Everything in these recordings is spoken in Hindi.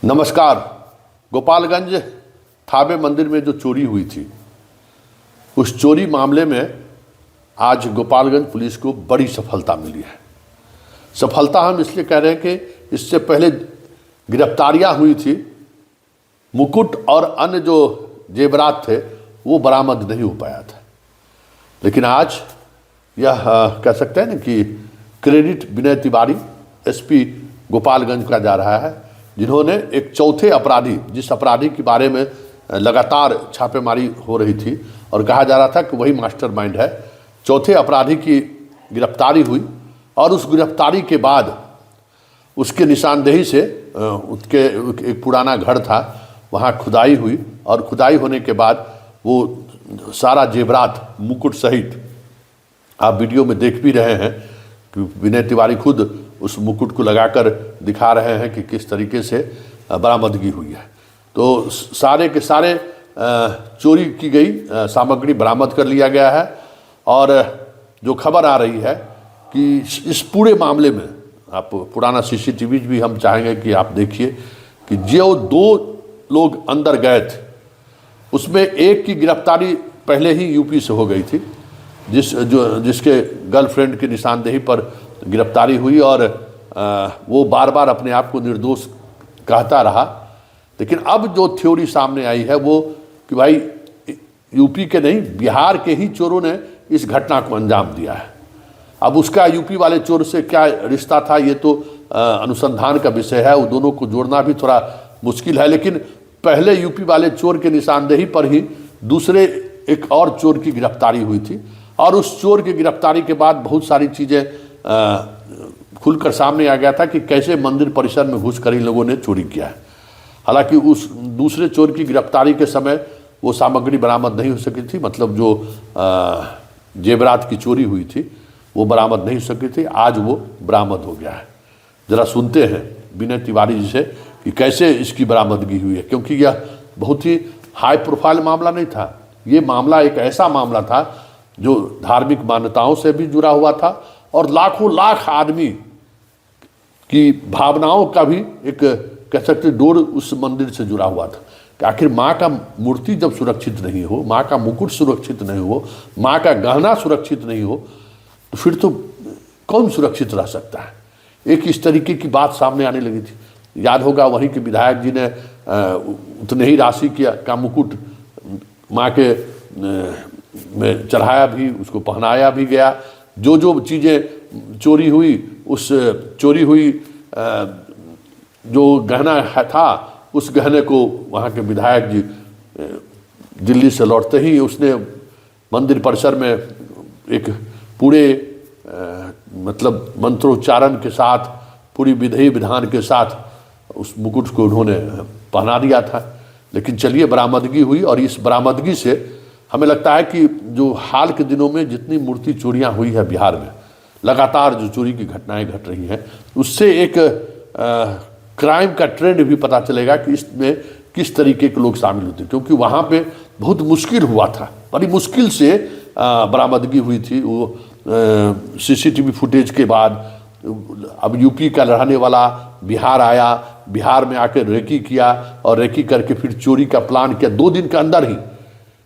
नमस्कार। गोपालगंज थावे मंदिर में जो चोरी हुई थी, उस चोरी मामले में आज गोपालगंज पुलिस को बड़ी सफलता मिली है। सफलता हम इसलिए कह रहे हैं कि इससे पहले गिरफ्तारियां हुई थी, मुकुट और अन्य जो जेवरात थे वो बरामद नहीं हो पाया था। लेकिन आज यह कह सकते हैं ना कि क्रेडिट विनय तिवारी एसपी गोपालगंज का जा रहा है, जिन्होंने एक चौथे अपराधी, जिस अपराधी के बारे में लगातार छापेमारी हो रही थी और कहा जा रहा था कि वही मास्टरमाइंड है, चौथे अपराधी की गिरफ्तारी हुई। और उस गिरफ्तारी के बाद उसके निशानदेही से उसके एक पुराना घर था, वहाँ खुदाई हुई और खुदाई होने के बाद वो सारा जेवरात मुकुट सहित आप वीडियो में देख भी रहे हैं कि विनय तिवारी खुद उस मुकुट को लगाकर दिखा रहे हैं कि किस तरीके से बरामदगी हुई है। तो सारे के सारे चोरी की गई सामग्री बरामद कर लिया गया है। और जो खबर आ रही है कि इस पूरे मामले में आप पुराना सीसीटीवी भी हम चाहेंगे कि आप देखिए कि जो दो लोग अंदर गए थे उसमें एक की गिरफ्तारी पहले ही यूपी से हो गई थी, जिसके गर्लफ्रेंड की निशानदेही पर गिरफ्तारी हुई और वो बार बार अपने आप को निर्दोष कहता रहा। लेकिन अब जो थ्योरी सामने आई है वो कि भाई यूपी के नहीं, बिहार के ही चोरों ने इस घटना को अंजाम दिया है। अब उसका यूपी वाले चोर से क्या रिश्ता था ये तो अनुसंधान का विषय है, वो दोनों को जोड़ना भी थोड़ा मुश्किल है। लेकिन पहले यूपी वाले चोर के निशानदेही पर ही दूसरे एक और चोर की गिरफ्तारी हुई थी और उस चोर की गिरफ्तारी के बाद बहुत सारी चीज़ें खुलकर सामने आ गया था कि कैसे मंदिर परिसर में घुसकर इन लोगों ने चोरी किया है। हालांकि उस दूसरे चोर की गिरफ्तारी के समय वो सामग्री बरामद नहीं हो सकी थी, मतलब जो जेवरात की चोरी हुई थी वो बरामद नहीं हो सकी थी। आज वो बरामद हो गया है। ज़रा सुनते हैं विनय तिवारी जी से कि कैसे इसकी बरामदगी हुई है, क्योंकि यह बहुत ही हाई प्रोफाइल मामला नहीं था। ये मामला एक ऐसा मामला था जो धार्मिक मान्यताओं से भी जुड़ा हुआ था और लाखों लाख आदमी की भावनाओं का भी एक कह सकते डोर उस मंदिर से जुड़ा हुआ था कि आखिर माँ का मूर्ति जब सुरक्षित नहीं हो, माँ का मुकुट सुरक्षित नहीं हो, माँ का गहना सुरक्षित नहीं हो, तो फिर तो कौन सुरक्षित रह सकता है। एक इस तरीके की बात सामने आने लगी थी। याद होगा वहीं के विधायक जी ने उतने ही राशि का मुकुट माँ के में चढ़ाया भी, उसको पहनाया भी गया। जो जो चीज़ें चोरी हुई, उस चोरी हुई जो गहना था उस गहने को वहाँ के विधायक जी दिल्ली से लौटते ही उसने मंदिर परिसर में एक पूरे मतलब मंत्रोच्चारण के साथ, पूरी विधि विधान के साथ उस मुकुट को उन्होंने पहना दिया था। लेकिन चलिए बरामदगी हुई और इस बरामदगी से हमें लगता है कि जो हाल के दिनों में जितनी मूर्ति चोरियां हुई है बिहार में, लगातार जो चोरी की घटनाएं घट रही हैं, उससे एक क्राइम का ट्रेंड भी पता चलेगा कि इसमें किस तरीके के लोग शामिल होते हैं। क्योंकि वहाँ पे बहुत मुश्किल हुआ था, बड़ी मुश्किल से बरामदगी हुई थी। वो सीसीटीवी फुटेज के बाद अब यूपी का रहने वाला बिहार आया, बिहार में आकर रेकी किया और रेकी करके फिर चोरी का प्लान किया 2 दिन के अंदर ही।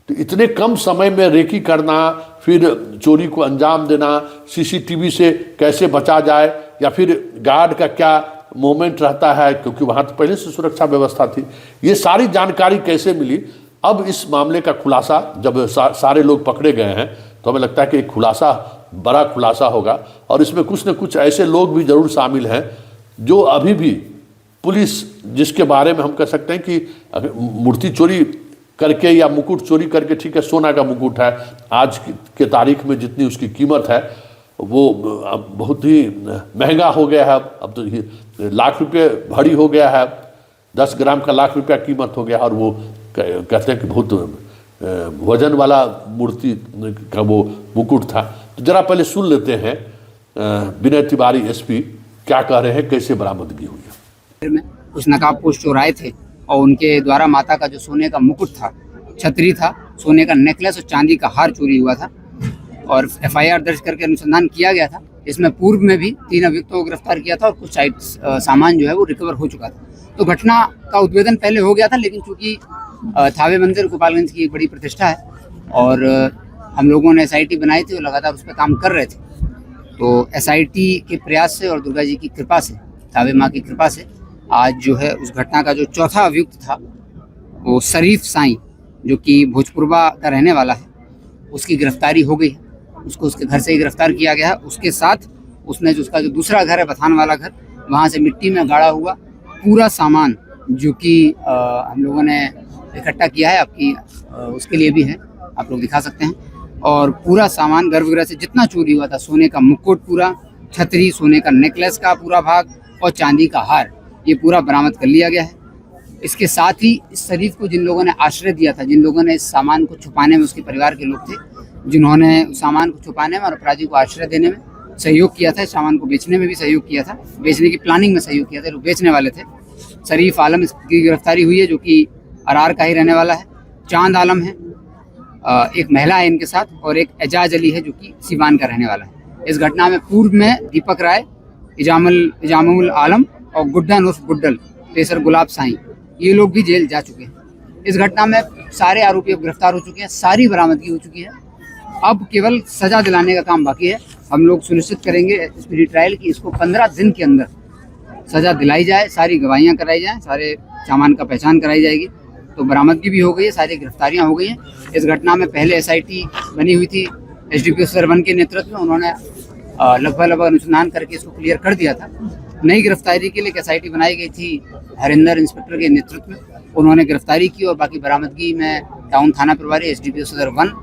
तो इतने कम समय में रेकी करना, फिर चोरी को अंजाम देना, सीसीटीवी से कैसे बचा जाए या फिर गार्ड का क्या मूवमेंट रहता है, क्योंकि वहाँ तो पहले से सुरक्षा व्यवस्था थी, ये सारी जानकारी कैसे मिली। अब इस मामले का खुलासा जब सारे लोग पकड़े गए हैं तो हमें लगता है कि एक खुलासा, बड़ा खुलासा होगा और इसमें कुछ न कुछ ऐसे लोग भी ज़रूर शामिल हैं जो अभी भी पुलिस, जिसके बारे में हम कह सकते हैं कि मूर्ति चोरी करके या मुकुट चोरी करके, ठीक है सोना का मुकुट है, आज के तारीख में जितनी उसकी कीमत है वो बहुत ही महंगा हो गया है। अब तो लाख रुपये भरी हो गया है, 10 ग्राम का लाख रुपया कीमत हो गया। और वो कहते हैं कि बहुत वजन वाला मूर्ति का वो मुकुट था। तो जरा पहले सुन लेते हैं विनय तिवारी एसपी क्या कह रहे हैं, कैसे बरामदगी हुई है। कुछ नकाबपोश चोर आए थे और उनके द्वारा माता का जो सोने का मुकुट था, छतरी था, सोने का नेकलेस और चांदी का हार चोरी हुआ था और एफआईआर दर्ज करके अनुसंधान किया गया था। इसमें पूर्व में भी 3 अभियुक्तों को गिरफ्तार किया था और कुछ सामान जो है वो रिकवर हो चुका था। तो घटना का उद्भेदन पहले हो गया था, लेकिन चूंकि थावे मंदिर गोपालगंज की एक बड़ी प्रतिष्ठा है और हम लोगों ने SIT बनाई थी और लगातार उस पर काम कर रहे थे, तो SIT के प्रयास से और दुर्गा जी की कृपा से, थावे माँ की कृपा से आज जो है उस घटना का जो चौथा अभियुक्त था, वो शरीफ साईं, जो कि भोजपुरवा का रहने वाला है, उसकी गिरफ्तारी हो गई है। उसको उसके घर से ही गिरफ्तार किया गया है। उसके साथ उसने जो उसका जो दूसरा घर है, बथान वाला घर, वहाँ से मिट्टी में गाड़ा हुआ पूरा सामान जो कि हम लोगों ने इकट्ठा किया है, आपकी उसके लिए भी है, आप लोग दिखा सकते हैं। और पूरा सामान गर्भगृह से जितना चोरी हुआ था, सोने का मुकुट पूरा, छतरी, सोने का नेकलेस का पूरा भाग और चांदी का हार, ये पूरा बरामद कर लिया गया है। इसके साथ ही इस शरीफ को जिन लोगों ने आश्रय दिया था, जिन लोगों ने इस सामान को छुपाने में, उसके परिवार के लोग थे जिन्होंने उस सामान को छुपाने में और अपराधी को आश्रय देने में सहयोग किया था, इस सामान को बेचने में भी सहयोग किया था, बेचने की प्लानिंग में सहयोग किया था, लोग बेचने वाले थे। शरीफ आलम की गिरफ्तारी हुई है, जो कि अरार का ही रहने वाला है। चांद आलम है, एक महिला है इनके साथ, और एक एजाज अली है जो कि सीवान का रहने वाला है। इस घटना में पूर्व में दीपक राय, इजामुल आलम और गुड्डन उर्फ गुड्डल, पेसर गुलाब साईं, ये लोग भी जेल जा चुके हैं। इस घटना में सारे आरोपी अब गिरफ्तार हो चुके हैं, सारी बरामदगी हो चुकी है। अब केवल सजा दिलाने का काम बाकी है। हम लोग सुनिश्चित करेंगे स्पीडी ट्रायल की इसको 15 दिन के अंदर सजा दिलाई जाए, सारी गवाहियाँ कराई जाएँ, सारे सामान का पहचान कराई जाएगी। तो बरामदगी भी हो गई है, सारी गिरफ्तारियां हो गई हैं। इस घटना में पहले SIT बनी हुई थी SDPO सर 1 के नेतृत्व में, उन्होंने लगभग अनुसंधान करके इसको क्लियर कर दिया था। नई गिरफ्तारी के लिए एक SIT बनाई गई थी हरिंदर इंस्पेक्टर के नेतृत्व में, उन्होंने गिरफ्तारी की और बाकी बरामदगी में टाउन थाना प्रभारी, SDPO सदर 1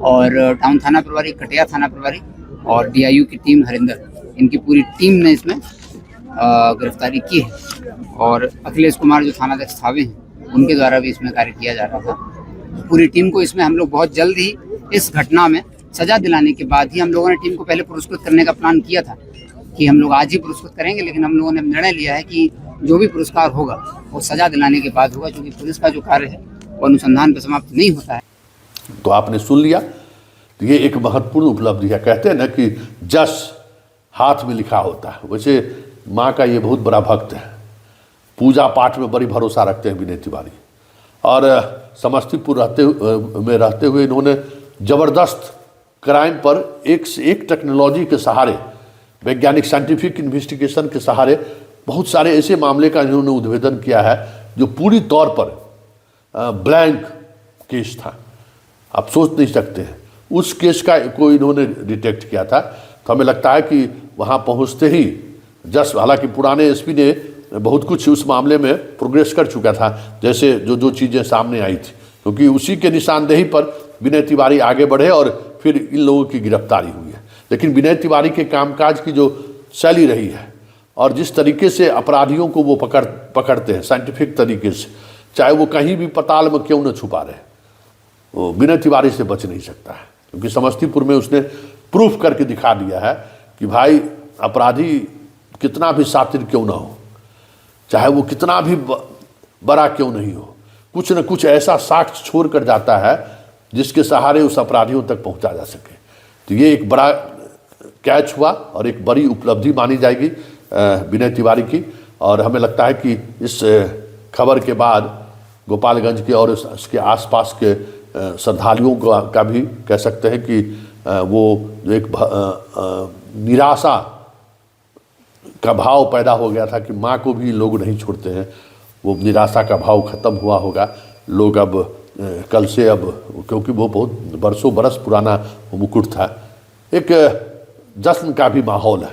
और टाउन थाना प्रभारी, कटिया थाना प्रभारी और DIU की टीम हरिंदर, इनकी पूरी टीम ने इसमें गिरफ्तारी की है। और अखिलेश कुमार जो थानाध्यक्ष थावे हैं, उनके द्वारा भी इसमें कार्य किया जा रहा था। पूरी टीम को इसमें हम लोग बहुत जल्द ही इस घटना में सजा दिलाने के बाद ही, हम लोगों ने टीम को पहले पुरस्कृत करने का प्लान किया था कि हम लोग आज ही पुरस्कृत करेंगे, लेकिन हम लोगों ने निर्णय लिया है कि जो भी पुरस्कार होगा वो सजा दिलाने के बाद होगा, क्योंकि पुलिस का जो कार्य है वो अनुसंधान पर समाप्त नहीं होता है। तो आपने सुन लिया, तो ये एक महत्वपूर्ण उपलब्धि है। कहते हैं ना कि जस हाथ में लिखा होता है, वैसे माँ का ये बहुत बड़ा भक्त है, पूजा पाठ में बड़ी भरोसा रखते हैं विनय तिवारी। और समस्तीपुर रहते हुए इन्होंने ज़बरदस्त क्राइम पर एक से एक टेक्नोलॉजी के सहारे, वैज्ञानिक साइंटिफिक इन्वेस्टिगेशन के सहारे बहुत सारे ऐसे मामले का इन्होंने उद्भेदन किया है जो पूरी तौर पर ब्लैंक केस था, आप सोच नहीं सकते हैं। उस केस का को इन्होंने डिटेक्ट किया था। तो हमें लगता है कि वहाँ पहुँचते ही जस्ट, हालांकि पुराने SP ने बहुत कुछ उस मामले में प्रोग्रेस कर चुका था, जैसे जो चीज़ें सामने आई थी, क्योंकि उसी के निशानदेही पर विनय तिवारी आगे बढ़े और फिर इन लोगों की गिरफ्तारी हुई है। लेकिन विनय तिवारी के कामकाज की जो शैली रही है और जिस तरीके से अपराधियों को वो पकड़ते हैं साइंटिफिक तरीके से, चाहे वो कहीं भी पताल में क्यों न छुपा रहे, वो विनय तिवारी से बच नहीं सकता है। क्योंकि समस्तीपुर में उसने प्रूफ करके दिखा दिया है कि भाई अपराधी कितना भी शातिर क्यों ना हो, चाहे वो कितना भी बड़ा क्यों नहीं हो, कुछ न कुछ ऐसा साक्ष्य छोड़ कर जाता है जिसके सहारे उस अपराधियों तक पहुंचा जा सके। तो ये एक बड़ा कैच हुआ और एक बड़ी उपलब्धि मानी जाएगी विनय तिवारी की। और हमें लगता है कि इस खबर के बाद गोपालगंज के और इसके आसपास के श्रद्धालुओं का भी कह सकते हैं कि वो जो एक निराशा का भाव पैदा हो गया था कि माँ को भी लोग नहीं छोड़ते हैं, वो निराशा का भाव खत्म हुआ होगा। लोग अब कल से, अब क्योंकि वो बहुत बरसों बरस पुराना मुकुट था, एक जश्न का भी माहौल है।